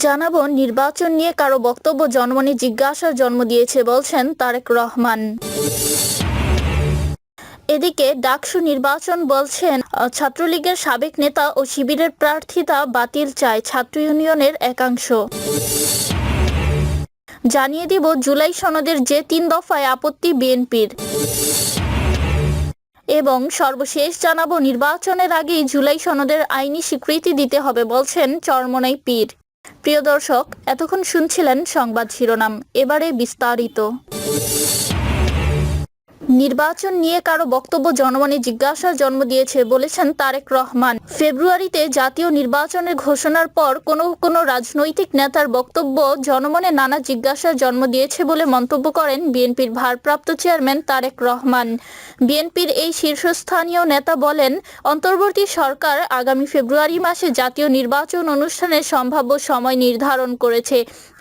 জানাবো নির্বাচন নিয়ে কারো বক্তব্য জনমনে জিজ্ঞাসার জন্ম দিয়েছে বলছেন তারেক রহমান। এদিকে ডাকসু নির্বাচন বলছেন ছাত্রলীগের সাবেক নেতা ও শিবিরের প্রার্থিতা বাতিল চায় ছাত্র ইউনিয়নের একাংশ। জানিয়ে দিব জুলাই সনদের যে 3 দফায় আপত্তি বিএনপির। এবং সর্বশেষ জানাবো নির্বাচনের আগেই জুলাই সনদের আইনি স্বীকৃতি দিতে হবে বলছেন চরমোনাই পীর। প্রিয় দর্শক, এতক্ষণ শুনছিলেন সংবাদ শিরোনাম, এবারে বিস্তারিত। নির্বাচন নিয়ে কারো বক্তব্য জনমনে জিজ্ঞাসার জন্ম দিয়েছে বলেছেন তারেক রহমান। ফেব্রুয়ারিতে জাতীয় নির্বাচনের ঘোষণার পর কোনো রাজনৈতিক নেতার বক্তব্য জনমনে নানা জিজ্ঞাসার জন্ম দিয়েছে বলে মন্তব্য করেন বিএনপির ভারপ্রাপ্ত চেয়ারম্যান তারেক রহমান। বিএনপির এই শীর্ষস্থানীয় নেতা বলেন, অন্তর্বর্তী সরকার আগামী ফেব্রুয়ারি মাসে জাতীয় নির্বাচন অনুষ্ঠানের সম্ভাব্য সময় নির্ধারণ করেছে।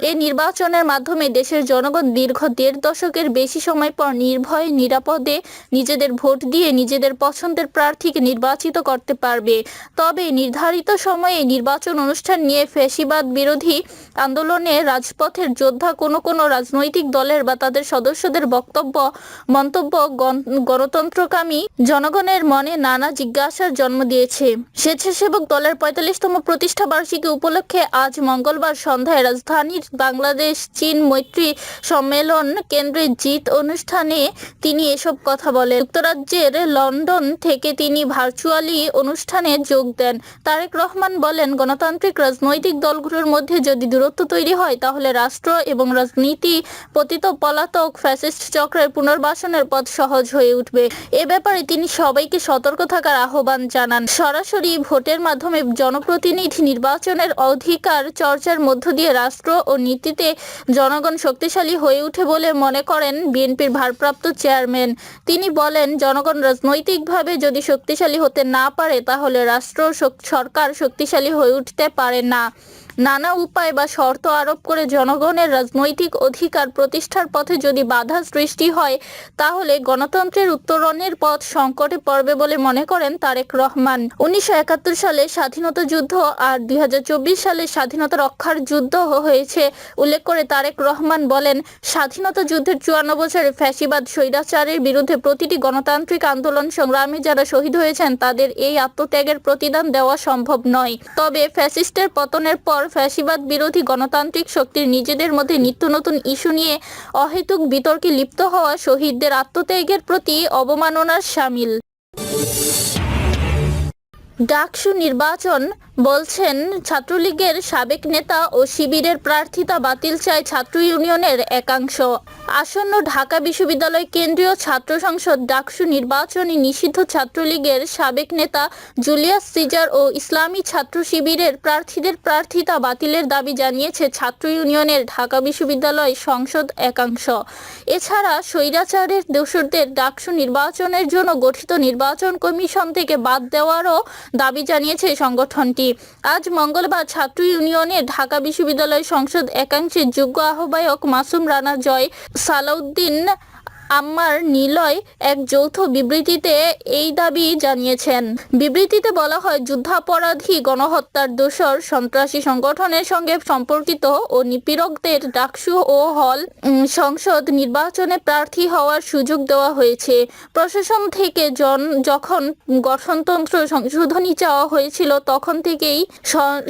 এই নির্বাচনের মাধ্যমে দেশের জনগণ দীর্ঘ 1.5 দশকের বেশি সময় পর নির্ভয়ে নিরাপদে নিজেদের ভোট দিয়ে নিজেদের পছন্দের প্রার্থীকে নির্বাচিত করতে পারবে। তবে নির্ধারিত সময়ে নির্বাচন অনুষ্ঠান নিয়ে ফ্যাসিবাদ বিরোধী আন্দোলনে রাজপথের যোদ্ধা কোনো রাজনৈতিক দলের বা তাদের সদস্যদের মন্তব্য গণতন্ত্রকামী জনগণের মনে নানা জিজ্ঞাসার জন্ম দিয়েছে। স্বেচ্ছাসেবক দলের 45তম প্রতিষ্ঠা বার্ষিকী উপলক্ষে আজ মঙ্গলবার সন্ধ্যায় রাজধানীর বাংলাদেশ চীন মৈত্রী সম্মেলন কেন্দ্রে জিত অনুষ্ঠানে তিনি এসব কথা বলেন। যুক্তরাজ্যের লন্ডন থেকে তিনি ভার্চুয়ালি অনুষ্ঠানে যোগ দেন। তারেক রহমান বলেন, গণতান্ত্রিক রাজনৈতিক দলগুলোর মধ্যে যদি দূরত্ব তৈরি হয় তাহলে রাষ্ট্র এবং রাজনীতি পতিত পলাতক ফ্যাসিস্ট চক্রের পুনর্বাসনের পথ সহজ হয়ে উঠবে। এ ব্যাপারে তিনি সবাইকে সতর্ক থাকার আহ্বান জানান। সরাসরি ভোটের মাধ্যমে জনপ্রতিনিধি নির্বাচনের অধিকার চর্চার মধ্য দিয়ে রাষ্ট্র ও নীতিতে জনগণ শক্তিশালী হয়ে উঠে বলে মনে করেন বিএনপির ভারপ্রাপ্ত চেয়ারম্যান। তিনি বলেন, জনগণ রাজনৈতিকভাবে যদি শক্তিশালী হতে না পারে তাহলে রাষ্ট্র সরকার শক্তিশালী হয়ে উঠতে পারে না। নানা উপায় বা শর্ত আরোপ করে জনগণের রাজনৈতিক অধিকার প্রতিষ্ঠার পথে যদি বাধা সৃষ্টি হয় তাহলে গণতন্ত্রের উত্তরণের পথ সংকটে পড়বে বলে মনে করেন তারেক রহমান। 1971 সালে স্বাধীনতা যুদ্ধ আর 2024 সালে স্বাধীনতা রক্ষার যুদ্ধ হয়েছে উল্লেখ করে তারেক রহমান বলেন, স্বাধীনতা যুদ্ধের 54 বছরে ফ্যাসিবাদ স্বৈরাচারের বিরুদ্ধে প্রতিটি গণতান্ত্রিক আন্দোলন সংগ্রামে যারা শহীদ হয়েছেন তাদের এই আত্মত্যাগের প্রতিদান দেওয়া সম্ভব নয়। তবে ফ্যাসিস্টের পতনের পর ফ্যাসিবাদ বিরোধী গণতান্ত্রিক শক্তির নিজেদের মধ্যে নিত্য নতুন ইস্যু নিয়ে অহেতুক বিতর্কে লিপ্ত হওয়া শহীদদের আত্মত্যাগের প্রতি অবমাননার শামিল। ডাকসু নির্বাচন বলছেন ছাত্রলীগের সাবেক নেতা ও শিবিরের প্রার্থিতা বাতিল চায় ছাত্র ইউনিয়নের একাংশ। আসন্ন ঢাকা বিশ্ববিদ্যালয় কেন্দ্রীয় ছাত্র সংসদ ডাকসু নির্বাচনে নিষিদ্ধ ছাত্রলীগের সাবেক নেতা জুলিয়াস সিজার ও ইসলামী ছাত্র শিবিরের প্রার্থীদের প্রার্থিতা বাতিলের দাবি জানিয়েছে ছাত্র ইউনিয়নের ঢাকা বিশ্ববিদ্যালয় সংসদ একাংশ। এছাড়া স্বৈরাচারের দোসরদের ডাকসু নির্বাচনের জন্য গঠিত নির্বাচন কমিশন থেকে বাদ দেওয়ারও দাবি জানিয়েছে সংগঠনটি। আজ মঙ্গলবার ছাত্র ইউনিয়নের ঢাকা বিশ্ববিদ্যালয় সংসদ একাংশের যুগ্ম আহ্বায়ক মাসুম রানা জয়, সালাউদ্দিন আম্মার নিলয় এক যৌথ বিবৃতিতে এই দাবি জানিয়েছেন। বিবৃতিতে বলা হয়, যুদ্ধাপরাধী, গণহত্যার দোষর, সন্ত্রাসী সংগঠনের সঙ্গে সম্পর্কিত ও নিপীড়কদের ডাকসু ও হল সংসদ নির্বাচনে প্রার্থী হওয়ার সুযোগ দেওয়া হয়েছে। প্রশাসন থেকে যখন গঠনতন্ত্র সংশোধনী চাওয়া হয়েছিল তখন থেকেই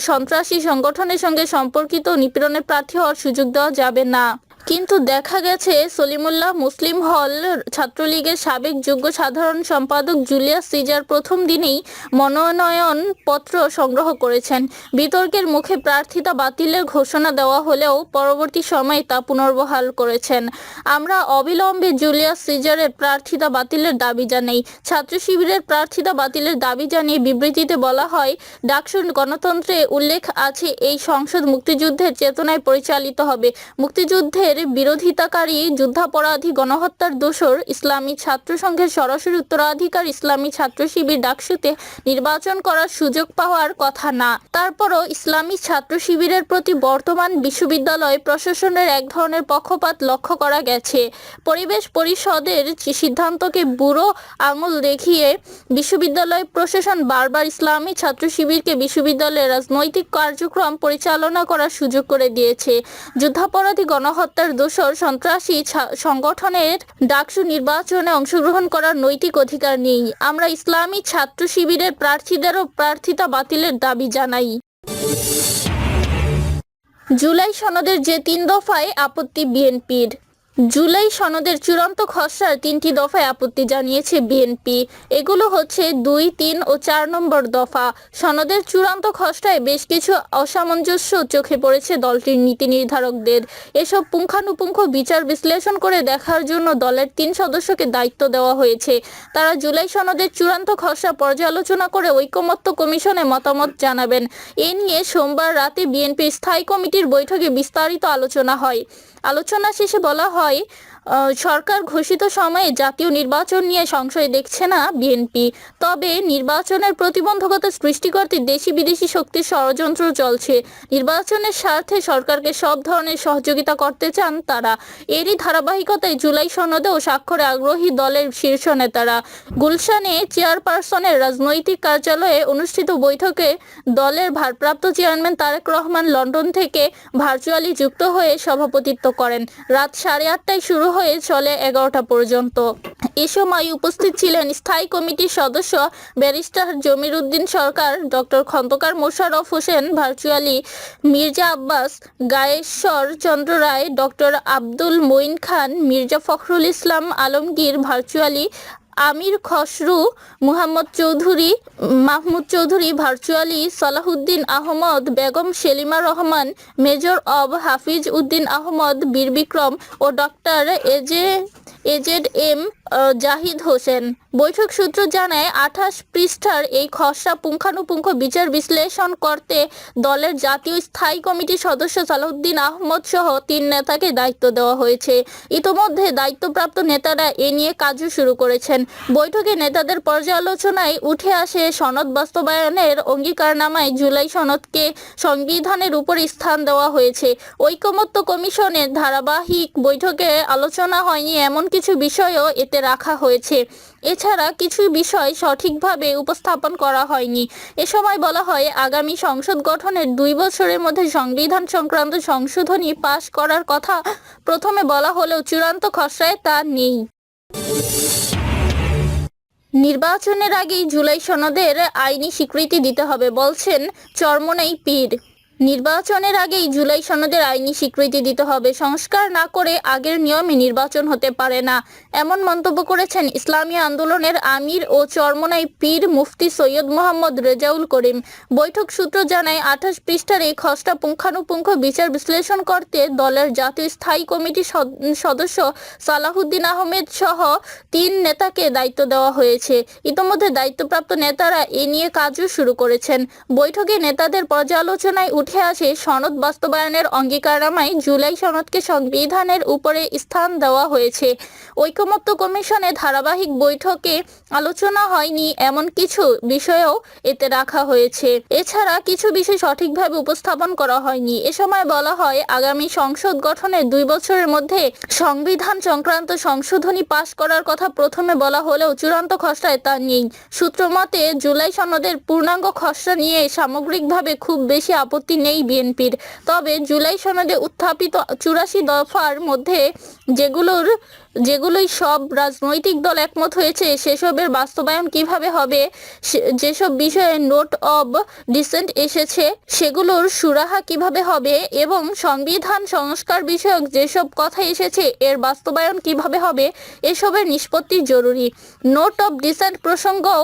সন্ত্রাসী সংগঠনের সঙ্গে সম্পর্কিত নিপীড়নের প্রার্থী হওয়ার সুযোগ দেওয়া যাবে না। কিন্তু দেখা গেছে সলিমুল্লাহ মুসলিম হল ছাত্রলীগের সাবেক যুগ্ম সাধারণ সম্পাদক জুলিয়াস সিজার প্রথম দিনেই মনোনয়ন পত্র সংগ্রহ করেছেন। বিতর্কের মুখে প্রার্থিতা বাতিলের ঘোষণা দেওয়া হলেও পরবর্তী সময়ে তা পুনর্বহাল করেছেন। আমরা অবিলম্বে জুলিয়াস সিজারের প্রার্থিতা বাতিলের দাবি জানাই। ছাত্র শিবিরের প্রার্থিতা বাতিলের দাবি জানিয়ে বিবৃতিতে বলা হয়, ডাকসু গণতন্ত্রে উল্লেখ আছে এই সংসদ মুক্তিযুদ্ধের চেতনায় পরিচালিত হবে। মুক্তিযুদ্ধের বিরোধিতাকারী যুদ্ধাপরাধী গণহত্যার দোষর ইসলামী ছাত্র সংঘের সরাসরি উত্তরাধিকার ইসলামী ছাত্র শিবির ডাকসুতে নির্বাচন করার সুযোগ পাওয়ার কথা না। তারপরও ইসলামী ছাত্র শিবিরের প্রতি বর্তমান বিশ্ববিদ্যালয় প্রশাসনের এক ধরনের পক্ষপাত লক্ষ্য করা গেছে। পরিবেশ পরিষদের সিদ্ধান্তকে বুড়ো আঙুল দেখিয়ে বিশ্ববিদ্যালয় প্রশাসন বারবার ইসলামী ছাত্র শিবিরকে বিশ্ববিদ্যালয়ের রাজনৈতিক কার্যক্রম পরিচালনা করার সুযোগ করে দিয়েছে। যুদ্ধাপরাধী গণহত্যার দোষর সন্ত্রাসী সংগঠনের ডাকসু নির্বাচনে অংশগ্রহণ করার নৈতিক অধিকার নেই। আমরা ইসলামী ছাত্র শিবিরের প্রার্থীদেরও প্রার্থিতা বাতিলের দাবি জানাই। জুলাই সনদের যে 3 দফায় আপত্তি বিএনপির। জুলাই সনদের চূড়ান্ত খসড়ার 3টি দফায় আপত্তি জানিয়েছে বিএনপি। এগুলো হচ্ছে 2, 3 ও 4 নম্বর দফা। সনদের চূড়ান্ত খসড়ায় বেশ কিছু অসামঞ্জস্য চোখে পড়েছে দলটির নীতি নির্ধারকদের। এসব পুঙ্খানুপুঙ্খ বিচার বিশ্লেষণ করে দেখার জন্য দলের 3 সদস্যকে দায়িত্ব দেওয়া হয়েছে। তারা জুলাই সনদের চূড়ান্ত খসড়া পর্যালোচনা করে ঐকমত্য কমিশনে মতামত জানাবেন। এ নিয়ে সোমবার রাতে বিএনপির স্থায়ী কমিটির বৈঠকে বিস্তারিত আলোচনা হয়। আলোচনা শেষে বলা হয়, সরকার ঘোষিত সময়ে জাতীয় নির্বাচন নিয়ে সংশয় দেখছে না বিএনপি। তবে নির্বাচনের প্রতিবন্ধকতা সৃষ্টি করতে দেশি বিদেশি শক্তির ষড়যন্ত্র চলছে। নির্বাচনের স্বার্থে সরকারকে সব ধরনের সহযোগিতা করতে চান তারা। এরই ধারাবাহিকতায় জুলাই সনদেও স্বাক্ষরে আগ্রহী দলের শীর্ষ নেতারা। গুলশানে চেয়ারপারসনের রাজনৈতিক কার্যালয়ে অনুষ্ঠিত বৈঠকে দলের ভারপ্রাপ্ত চেয়ারম্যান তারেক রহমান লন্ডন থেকে ভার্চুয়ালি যুক্ত হয়ে সভাপতিত্ব করেন। রাত 8:30টায় শুরু হয়ে চলে 11টা পর্যন্ত। এ সময় উপস্থিত ছিলেন স্থায়ী কমিটির সদস্য barrister Jamir Uddin Sarkar, doctor Khandaker Mosharraf Hossain virtually, Mirza Abbas, Gayeshwar Chandra Roy, doctor Abdul Moyeen Khan, Mirza Fakhrul Islam Alamgir virtually, Amir Khasru, Mahmud Chowdhury virtually, Salahuddin Ahmed, Begum Selima Rahman, major অব হাফিজ উদ্দিন আহমদ বীর বিক্রম ও ডক্টর এজেড.এম. জাহিদ হোসেন। বৈঠক সূত্র জানায়, 28 পৃষ্ঠার এই খসড়া পুঙ্খানুপুঙ্খ বিচার বিশ্লেষণ করতে দলের জাতীয় স্থায়ী কমিটির সদস্য সালাহুদ্দিন আহমদ সহ 3 নেতাকে দায়িত্ব দেওয়া হয়েছে। ইতোমধ্যে দায়িত্বপ্রাপ্ত নেতারা এ নিয়ে কাজও শুরু করেছেন। বৈঠকে নেতাদের পর্যালোচনায় উঠে আসে সনদ বাস্তবায়নের অঙ্গীকারনামায় জুলাই সনদকে সংবিধানের উপরে স্থান দেওয়া হয়েছে। ঐকমত্য কমিশনের ধারাবাহিক বৈঠকে আলোচনা হয়নি এমন কিছু বিষয়ও এতে রাখা হয়েছে। এছাড়া কিছু বিষয় সঠিকভাবে উপস্থাপন করা হয়নি। এ সময় বলা হয়, আগামী সংসদ গঠনের 2 বছরের মধ্যে সংবিধান সংক্রান্ত সংশোধনী পাশ করার কথা প্রথমে বলা হলেও চূড়ান্ত খসড়ায় তা নেই। নির্বাচনের আগেই জুলাই সনদের আইনি স্বীকৃতি দিতে হবে বলছেন চরমোনাই পীর। নির্বাচনের আগেই জুলাই সনদের আইনি স্বীকৃতি দিতে হবে। সংস্কার না করে আগের নিয়মে নির্বাচন হতে পারে না, এমন মন্তব্য করেছেন ইসলামী আন্দোলনের আমির ও চরমোনাই পীর মুফতি সৈয়দ মোহাম্মদ রেজাউল করিম। বৈঠক সূত্র জানায়, 28 পৃষ্ঠার এই খসড়া পুঙ্খানুপুঙ্খ বিচার বিশ্লেষণ করতে দলের জাতীয় স্থায়ী কমিটির সদস্য সালাহুদ্দিন আহমেদ সহ 3 নেতাকে দায়িত্ব দেওয়া হয়েছে। ইতোমধ্যে দায়িত্বপ্রাপ্ত নেতারা এ নিয়ে কাজও শুরু করেছেন। বৈঠকে নেতাদের পর্যালোচনায় উঠে আসে সনদ বাস্তবায়নের অঙ্গীকারনামায় জুলাই সনদকে সংবিধানের উপরে স্থান দেওয়া হয়েছে। ঐকমত্য কমিশনের ধারাবাহিক বৈঠকে আলোচনা হয়নি এমন কিছু বিষয়ও এতে রাখা হয়েছে। এছাড়া কিছু বিষয় সঠিকভাবে উপস্থাপন করা হয়নি। এ সময় বলা হয়, আগামী সংসদ গঠনের 2 বছরের মধ্যে সংবিধান সংক্রান্ত সংশোধনী পাশ করার কথা প্রথমে বলা হলেও চূড়ান্ত খসড়ায় তা নেই। সূত্র মতে, জুলাই সনদের পূর্ণাঙ্গ খসড়া নিয়ে সামগ্রিকভাবে খুব বেশি আপত্তি নেই বিএনপির। তবে জুলাই সনদে উত্থাপিত 84 দফার মধ্যে যেগুলোই সব রাজনৈতিক দল একমত হয়েছে সেসবের বাস্তবায়ন কিভাবে হবে, যেসব বিষয়ে নোট অব ডিসেন্ট এসেছে সেগুলোর সুরাহা কিভাবে হবে এবং সংবিধান সংস্কার বিষয়ক যেসব কথা এসেছে এর বাস্তবায়ন কিভাবে হবে, এসবের নিষ্পত্তি জরুরি। নোট অব ডিসেন্ট প্রসঙ্গও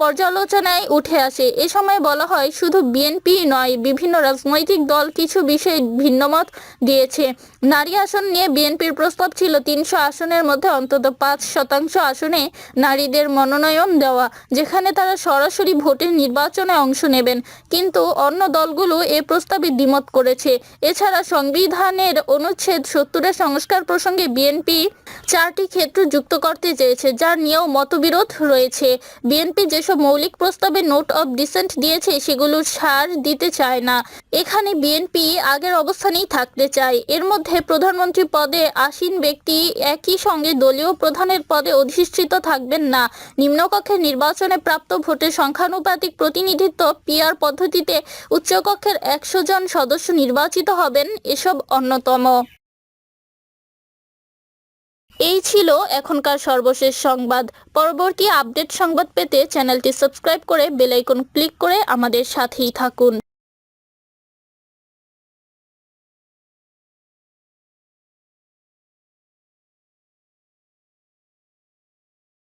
পর্যালোচনায় উঠে আসে। এ সময় বলা হয়, শুধু বিএনপি নয়, বিভিন্ন রাজনৈতিক দল কিছু বিষয়ে ভিন্নমত দিয়েছে। নারী আসন নিয়ে বিএনপির প্রস্তাব ছিল 300 আসনে আসনের মধ্যে অন্তত 5% আসনে নারীদের মনোনয়ন দেওয়া, যেখানে তারা সরাসরি ভোটের নির্বাচনে অংশ নেবেন। কিন্তু অন্য দলগুলো এ প্রস্তাবে দ্বিমত করেছে। এছাড়া সংবিধানের অনুচ্ছেদ 70-এর সংস্কার প্রসঙ্গে বিএনপি 4টি ক্ষেত্র যুক্ত করতে চেয়েছে, যার নিয়েও মতবিরোধ রয়েছে। বিএনপি যেসব মৌলিক প্রস্তাবে নোট অব ডিসেন্ট দিয়েছে সেগুলোর সার দিতে চায় না। এখানে বিএনপি আগের অবস্থানেই থাকতে চায়। এর মধ্যে প্রধানমন্ত্রী পদে আসীন ব্যক্তি একই সঙ্গে দলীয় প্রধানের পদে অধিষ্ঠিত থাকবেন না। নিম্নকক্ষের নির্বাচনে প্রাপ্ত ভোটের সংখ্যানুপাতিক প্রতিনিধিত্ব পিআর পদ্ধতিতে উচ্চকক্ষের 100 জন সদস্য নির্বাচিত হবেন, এসব অন্যতম। এই ছিল এখনকার সর্বশেষ সংবাদ। পরবর্তী আপডেট সংবাদ পেতে চ্যানেলটি সাবস্ক্রাইব করে বেল আইকন ক্লিক করে আমাদের সাথেই থাকুন।